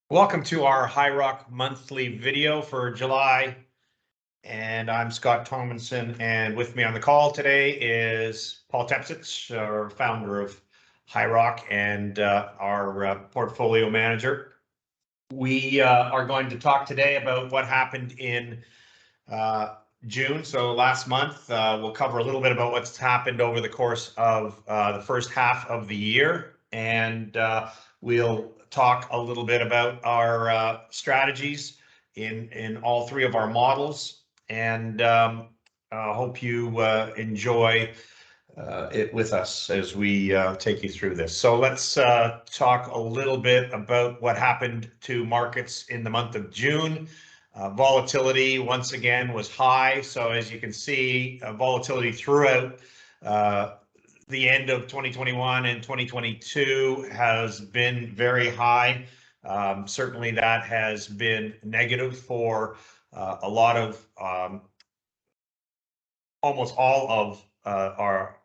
Welcome to our High Rock monthly video for July. And I'm Scott Tomlinson, and with me on the call today is Paul Tepsich, our founder of High Rock and our portfolio manager. We are going to talk today about what happened in June, so last month. We'll cover a little bit about what's happened over the course of the first half of the year, and we'll talk a little bit about our strategies in all three of our models, and hope you enjoy it with us as we take you through this. So let's talk a little bit about what happened to markets in the month of June. Volatility once again was high. So as you can see, volatility throughout the end of 2021 and 2022 has been very high. Certainly that has been negative for a lot of almost all of our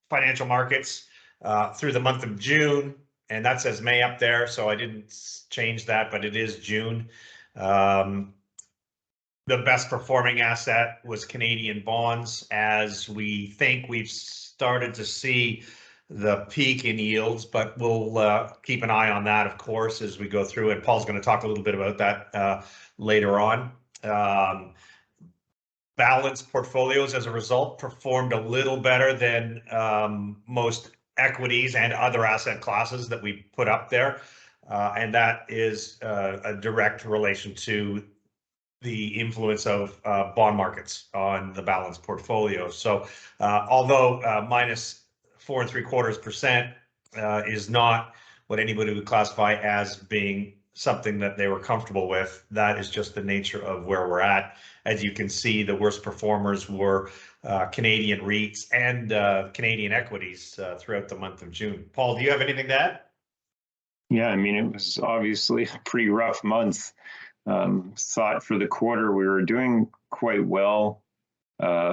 financial markets through the month of June, and that says May up there, so I didn't change that, but it is June. The best performing asset was Canadian bonds, as we think we've started to see the peak in yields, but we'll keep an eye on that, of course, as we go through it. Paul's going to talk a little bit about that later on. Balanced portfolios, as a result, performed a little better than most equities and other asset classes that we put up there. And that is a direct relation to the influence of bond markets on the balanced portfolio. So although minus 4.75% is not what anybody would classify as being something that they were comfortable with, that is just the nature of where we're at. As you can see, the worst performers were Canadian REITs and Canadian equities throughout the month of June. Paul, do you have anything to add? Yeah, I mean, it was obviously a pretty rough month. Thought for the quarter we were doing quite well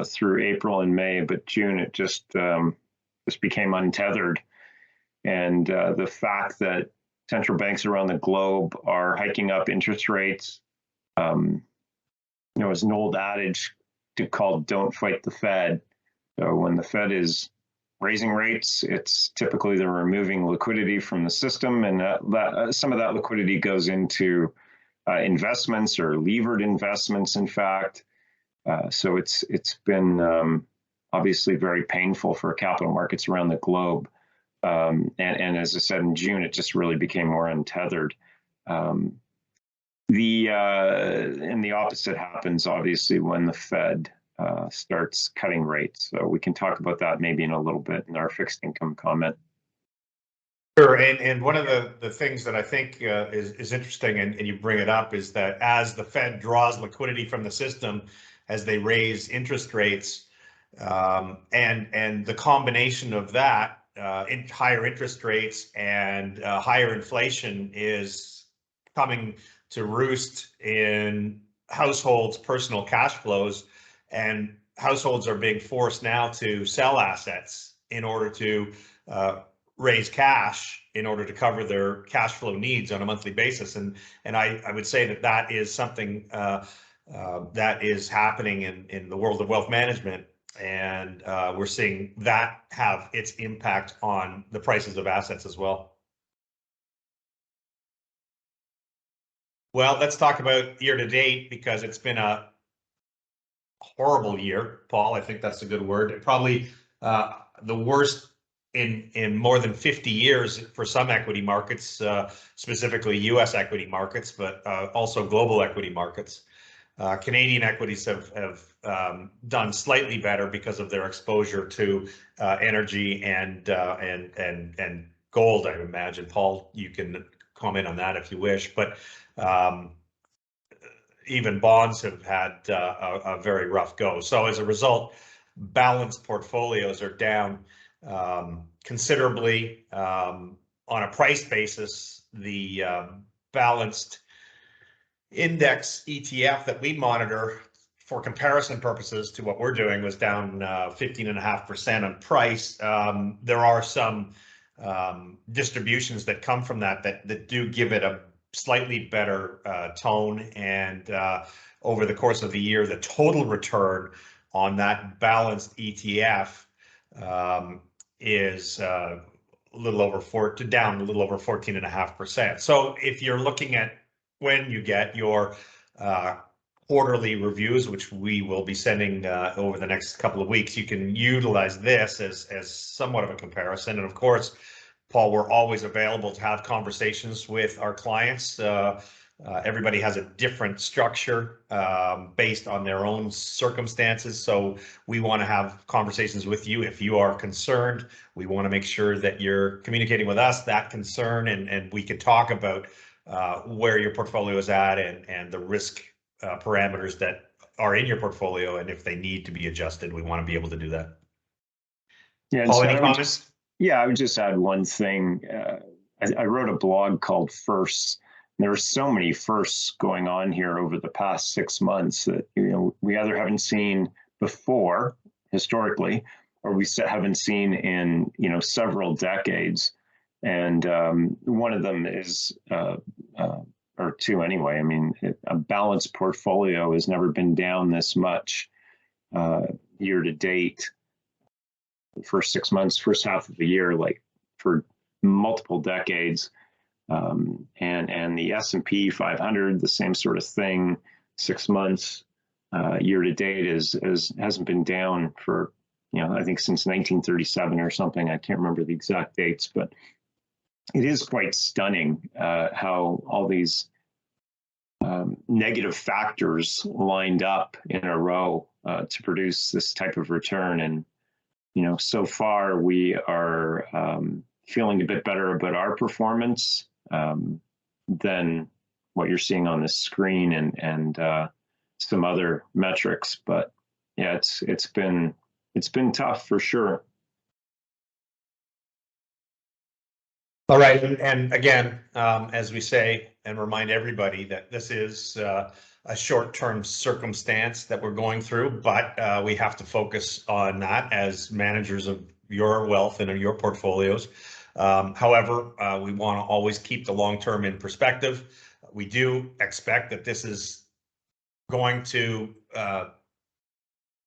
through April and May, but June it just became untethered. And the fact that central banks around the globe are hiking up interest rates, it's an old adage called "Don't fight the Fed." So when the Fed is raising rates, it's typically they're removing liquidity from the system, and some of that liquidity goes into investments or levered investments, in fact. So it's been obviously very painful for capital markets around the globe. And as I said, in June, it just really became more untethered. And the opposite happens, obviously, when the Fed starts cutting rates. So we can talk about that maybe in a little bit in our fixed income comment. Sure, and one of the things that I think is interesting, and you bring it up, is that as the Fed draws liquidity from the system, as they raise interest rates, and the combination of that, higher interest rates and higher inflation is coming to roost in households' personal cash flows, and households are being forced now to sell assets in order to raise cash in order to cover their cash flow needs on a monthly basis. And I would say that is something that is happening in the world of wealth management. And we're seeing that have its impact on the prices of assets as well. Well, let's talk about year to date, because it's been a horrible year, Paul. I think that's a good word. Probably the worst in more than 50 years for some equity markets, specifically US equity markets, but also global equity markets. Canadian equities have done slightly better because of their exposure to energy and gold, I imagine. Paul, you can comment on that if you wish, but even bonds have had a very rough go. So as a result, balanced portfolios are down considerably. On a price basis, the balanced index ETF that we monitor for comparison purposes to what we're doing was down 15.5% on price. There are some distributions that come from that do give it a slightly better tone, and over the course of the year, the total return on that balanced ETF is a little over down a little over 14.5%. So if you're looking at when you get your quarterly reviews, which we will be sending over the next couple of weeks, you can utilize this as somewhat of a comparison. And of course, Paul, we're always available to have conversations with our clients. Everybody has a different structure based on their own circumstances. So we want to have conversations with you. If you are concerned, we want to make sure that you're communicating with us that concern, and we can talk about where your portfolio is at and the risk parameters that are in your portfolio. And if they need to be adjusted, we want to be able to do that. Yeah, Paul, so any comments? I would just add one thing. I wrote a blog called Firsts. There are so many firsts going on here over the past 6 months that we either haven't seen before historically, or we haven't seen in several decades. And one of them is, or two anyway. I mean, a balanced portfolio has never been down this much year to date. The first 6 months, first half of the year, like for multiple decades. And the S&P 500, the same sort of thing, 6 months year to date hasn't been down for, I think since 1937 or something. I can't remember the exact dates, but it is quite stunning how all these negative factors lined up in a row to produce this type of return. And so far we are feeling a bit better about our performance than what you're seeing on the screen and some other metrics. But yeah, it's been tough for sure. All right, and again, as we say and remind everybody that this is a short-term circumstance that we're going through, but we have to focus on that as managers of your wealth and of your portfolios. However, we want to always keep the long-term in perspective. We do expect that this is going to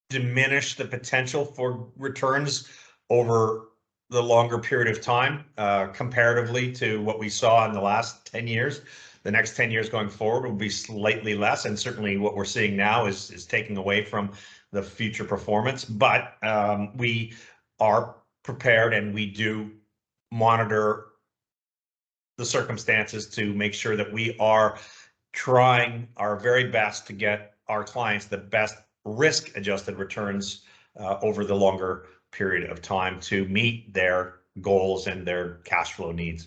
diminish the potential for returns over the longer period of time, comparatively to what we saw in the last 10 years. The next 10 years going forward will be slightly less, and certainly what we're seeing now is taking away from the future performance. But we are prepared, and we do monitor the circumstances to make sure that we are trying our very best to get our clients the best risk-adjusted returns over the longer period of time to meet their goals and their cash flow needs.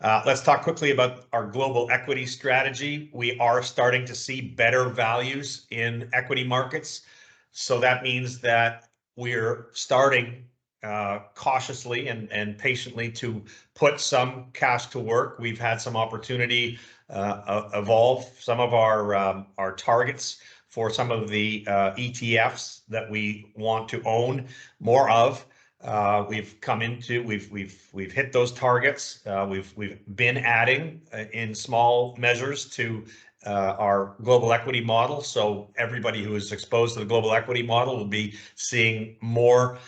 Let's talk quickly about our global equity strategy. We are starting to see better values in equity markets. So that means that we're starting cautiously and patiently to put some cash to work. We've had some opportunity evolve some of our targets for some of the ETFs that we want to own more of. We've hit those targets. We've been adding in small measures to our global equity model. So everybody who is exposed to the global equity model will be seeing more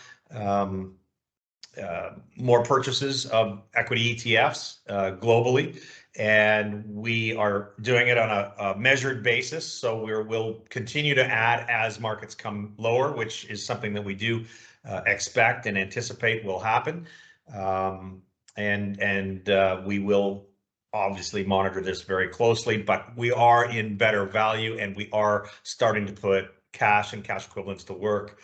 purchases of equity ETFs globally. And we are doing it on a measured basis. So we'll continue to add as markets come lower, which is something that we do expect and anticipate will happen. We will obviously monitor this very closely, but we are in better value, and we are starting to put cash and cash equivalents to work.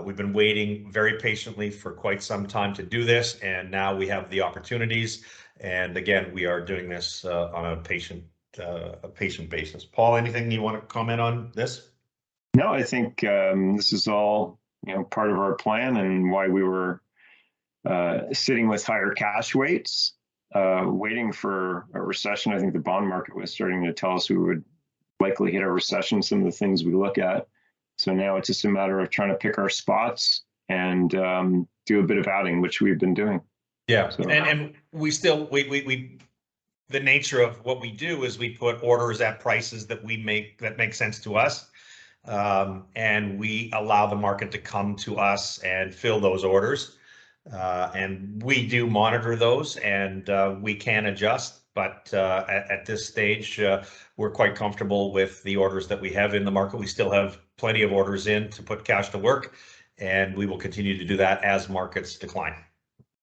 We've been waiting very patiently for quite some time to do this, and now we have the opportunities. And again, we are doing this on a patient basis. Paul, anything you want to comment on this? No, I think this is all part of our plan and why we were sitting with higher cash weights, waiting for a recession. I think the bond market was starting to tell us we would likely hit a recession, some of the things we look at. So now it's just a matter of trying to pick our spots and do a bit of adding, which we've been doing. Yeah, so. And we still we the nature of what we do is we put orders at prices that make sense to us. And we allow the market to come to us and fill those orders. And we do monitor those, and we can adjust. But at this stage, we're quite comfortable with the orders that we have in the market. We still have plenty of orders in to put cash to work, and we will continue to do that as markets decline.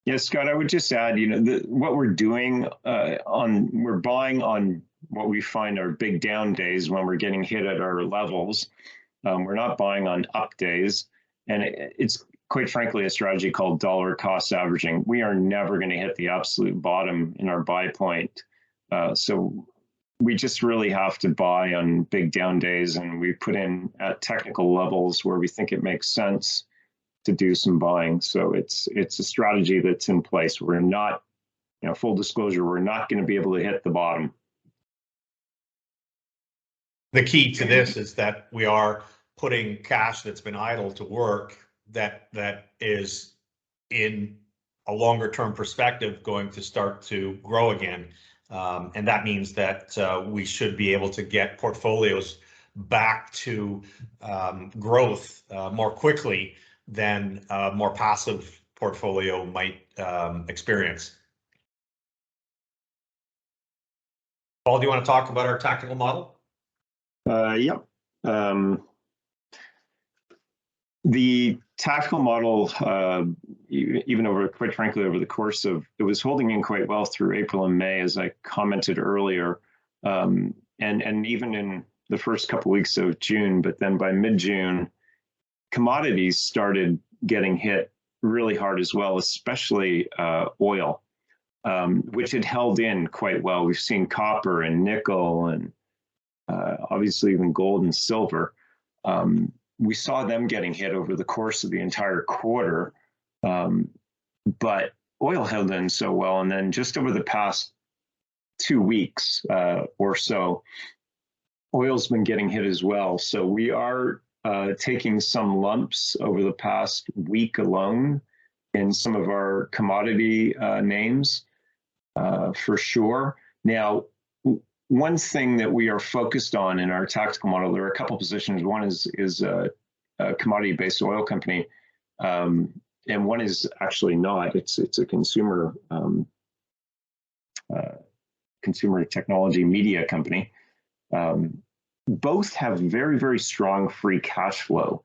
Yeah, Scott, I would just add, what we're doing we're buying on what we find are big down days when we're getting hit at our levels. We're not buying on up days, and it's quite frankly a strategy called dollar cost averaging. We are never going to hit the absolute bottom in our buy point, so we just really have to buy on big down days, and we put in at technical levels where we think it makes sense to do some buying. So it's a strategy that's in place. We're not, full disclosure, we're not going to be able to hit the bottom. The key to this is that we are putting cash that's been idle to work that is in a longer term perspective going to start to grow again. And that means that we should be able to get portfolios back to growth more quickly than a more passive portfolio might experience. Paul, do you want to talk about our tactical model? Yep. The tactical model, even quite frankly, over the course of, it was holding in quite well through April and May, as I commented earlier, and even in the first couple weeks of June. But then by mid-June, commodities started getting hit really hard as well, especially oil, which had held in quite well. We've seen copper and nickel and obviously even gold and silver. We saw them getting hit over the course of the entire quarter, but oil held in so well. And then just over the past 2 weeks or so, oil's been getting hit as well. So we are taking some lumps over the past week alone in some of our commodity names, for sure. Now, one thing that we are focused on in our tactical model, there are a couple positions. One is a commodity-based oil company, and one is actually not. It's a consumer technology media company. Both have very, very strong free cash flow,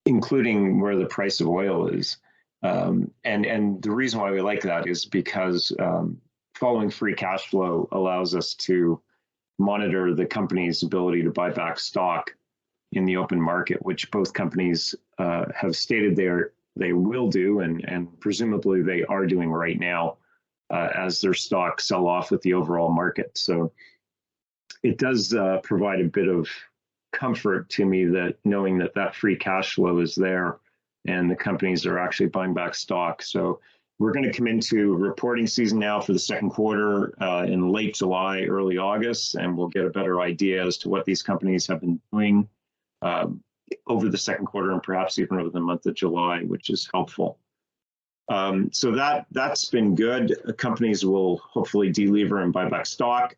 including where the price of oil is. And the reason why we like that is because following free cash flow allows us to monitor the company's ability to buy back stock in the open market, which both companies have stated they will do, and presumably they are doing right now as their stocks sell off with the overall market. So it does provide a bit of comfort to me that knowing that free cash flow is there and the companies are actually buying back stock. So we're going to come into reporting season now for the second quarter in late July, early August, and we'll get a better idea as to what these companies have been doing over the second quarter and perhaps even over the month of July, which is helpful. So that's been good. Companies will hopefully delever and buy back stock.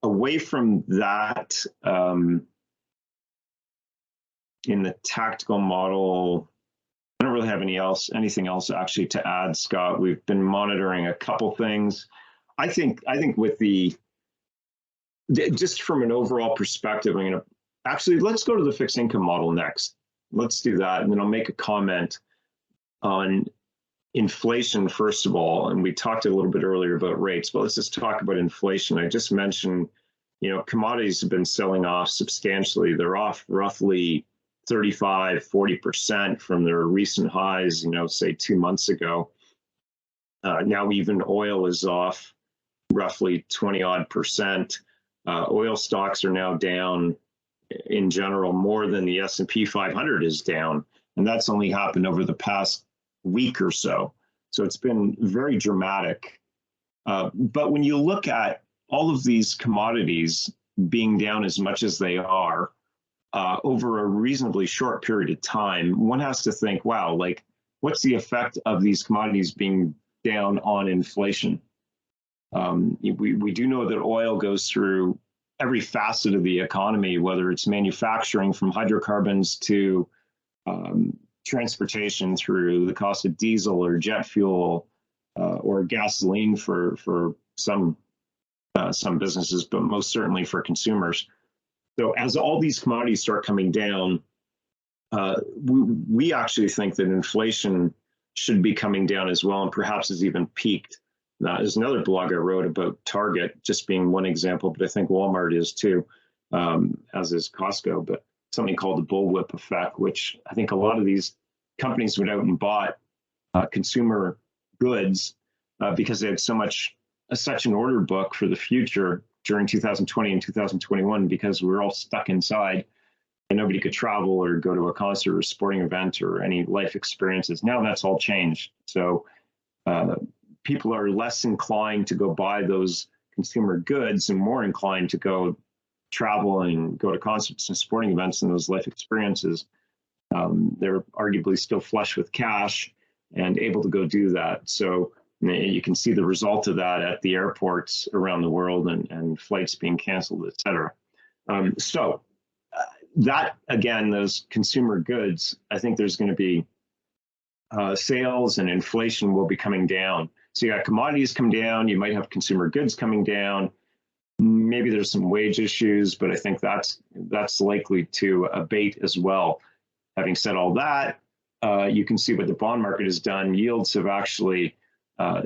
Away from that, in the tactical model, I don't really have anything else actually to add, Scott. We've been monitoring a couple things. I think with just from an overall perspective, let's go to the fixed income model next. Let's do that, and then I'll make a comment on inflation first of all. And we talked a little bit earlier about rates, but let's just talk about inflation. I just mentioned, commodities have been selling off substantially. They're off roughly 35–40% from their recent highs, say 2 months ago. Now even oil is off roughly 20-odd%. Oil stocks are now down in general more than the S&P 500 is down. And that's only happened over the past week or so. So it's been very dramatic. But when you look at all of these commodities being down as much as they are over a reasonably short period of time, one has to think, wow, what's the effect of these commodities being down on inflation. We do know that oil goes through every facet of the economy, whether it's manufacturing from hydrocarbons to transportation through the cost of diesel or jet fuel or gasoline for some businesses, but most certainly for consumers. So as all these commodities start coming down, we actually think that inflation should be coming down as well, and perhaps has even peaked. There's another blog I wrote about Target just being one example, but I think Walmart is too, as is Costco, but something called the bullwhip effect, which I think a lot of these companies went out and bought consumer goods because they had such an order book for the future during 2020 and 2021, because we were all stuck inside and nobody could travel or go to a concert or sporting event or any life experiences. Now that's all changed. So people are less inclined to go buy those consumer goods and more inclined to go travel and go to concerts and sporting events and those life experiences. They're arguably still flush with cash and able to go do that. So you can see the result of that at the airports around the world and flights being canceled, et cetera. So that, again, those consumer goods, I think there's going to be sales and inflation will be coming down. So you got commodities come down, you might have consumer goods coming down. Maybe there's some wage issues, but I think that's likely to abate as well. Having said all that, you can see what the bond market has done. Yields have actually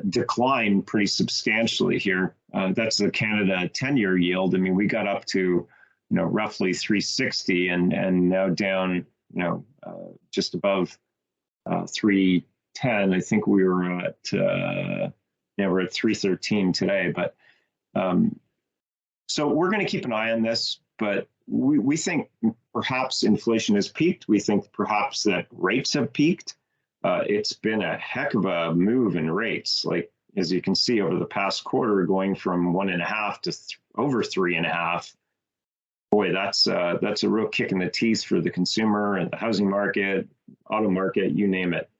declined pretty substantially here. That's the Canada 10-year yield. I mean, we got up to roughly 360 and now down just above 310. I think we were at we're at 313 today. But so we're going to keep an eye on this. But we think perhaps inflation has peaked. We think perhaps that rates have peaked. It's been a heck of a move in rates. Like, as you can see over the past quarter, going from 1.5 to over 3.5. Boy, that's a real kick in the teeth for the consumer and the housing market, auto market, you name it.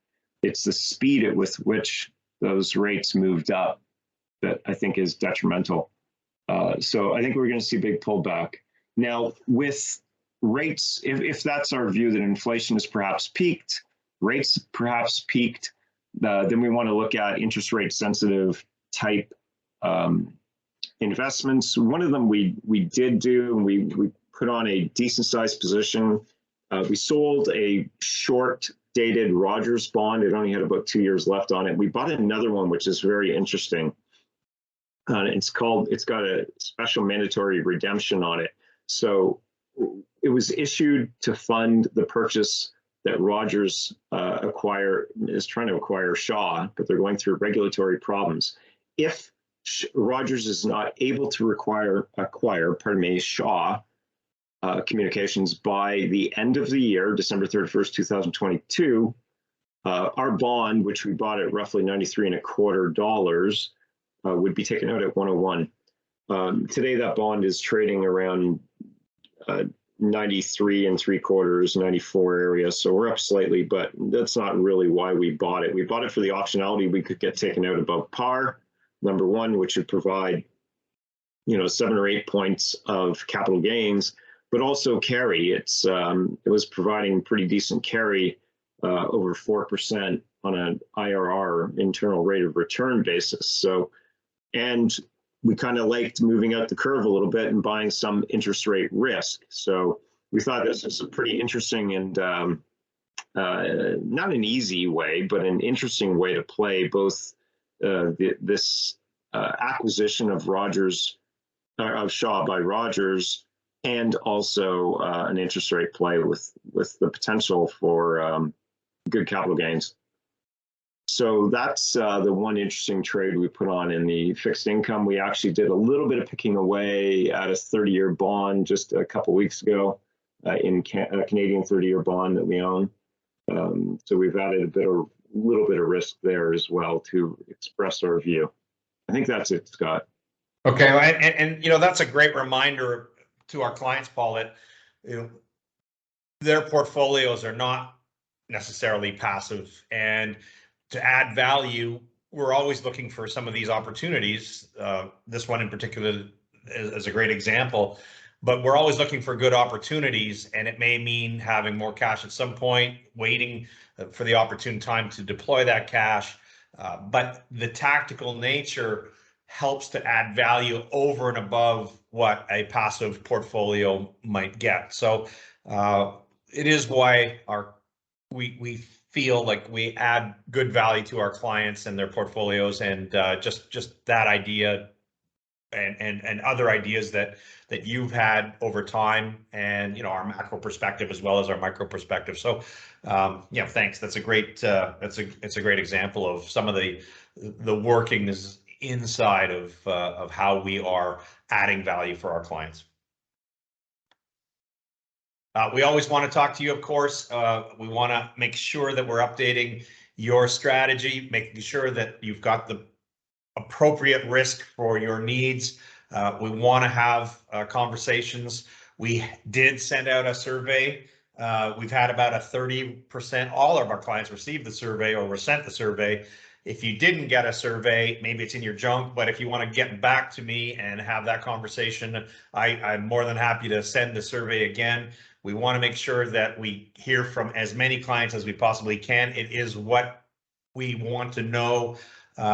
It's the speed at with which those rates moved up that I think is detrimental. So I think we're going to see a big pullback. Now, with rates, if that's our view that inflation has perhaps peaked, rates perhaps peaked, then we want to look at interest rate sensitive type investments. One of them we did do, and we put on a decent sized position. We sold a short dated Rogers bond. It only had about 2 years left on it. We bought another one, which is very interesting. It's got a special mandatory redemption on it. So it was issued to fund the purchase that Rogers is trying to acquire Shaw, but they're going through regulatory problems. If Rogers is not able to acquire Shaw Communications by the end of the year, December 31st, 2022, our bond, which we bought at roughly $93.25, would be taken out at 101. Today, that bond is trading around 93.75, 94 area. So we're up slightly, but that's not really why we bought it. We bought it for the optionality we could get taken out above par, number one, which would provide 7 or 8 points of capital gains, but also carry. It was providing pretty decent carry, over 4% on an IRR, internal rate of return basis. So, and we kind of liked moving out the curve a little bit and buying some interest rate risk. So we thought this was a pretty interesting and not an easy way, but an interesting way to play both this acquisition of Shaw by Rogers, and also an interest rate play with the potential for good capital gains. So that's the one interesting trade we put on in the fixed income. We actually did a little bit of picking away at a 30-year bond just a couple weeks ago in a Canadian 30-year bond that we own. So we've added a little bit of risk there as well to express our view. I think that's it, Scott. Okay, and that's a great reminder to our clients, Paul, that their portfolios are not necessarily passive, and to add value we're always looking for some of these opportunities. This one in particular is a great example, but we're always looking for good opportunities, and it may mean having more cash at some point, waiting for the opportune time to deploy that cash. But the tactical nature helps to add value over and above what a passive portfolio might get. So it is why we feel like we add good value to our clients and their portfolios, and just that idea and other ideas that you've had over time, and our macro perspective as well as our micro perspective. So thanks. That's a great it's a great example of some of the workings inside of how we are adding value for our clients. We always want to talk to you, of course. We want to make sure that we're updating your strategy, making sure that you've got the appropriate risk for your needs. We want to have conversations. We did send out a survey. We've had about a 30%, all of our clients received the survey or were sent the survey. If you didn't get a survey, maybe it's in your junk, but if you want to get back to me and have that conversation, I'm more than happy to send the survey again. We want to make sure that we hear from as many clients as we possibly can. It is what we want to know.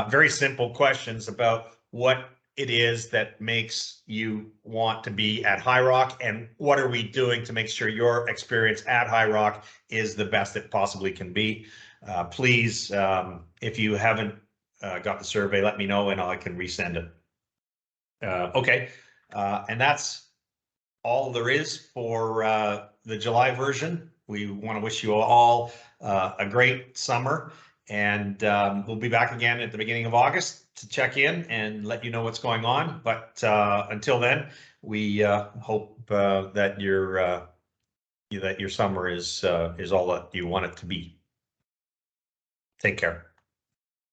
Very simple questions about what it is that makes you want to be at High Rock, and what are we doing to make sure your experience at High Rock is the best it possibly can be. Please, if you haven't got the survey, let me know and I can resend it. Okay, and that's all there is for the July version. We want to wish you all a great summer, and we'll be back again at the beginning of August to check in and let you know what's going on. But until then, we hope that your summer is all that you want it to be. Take care.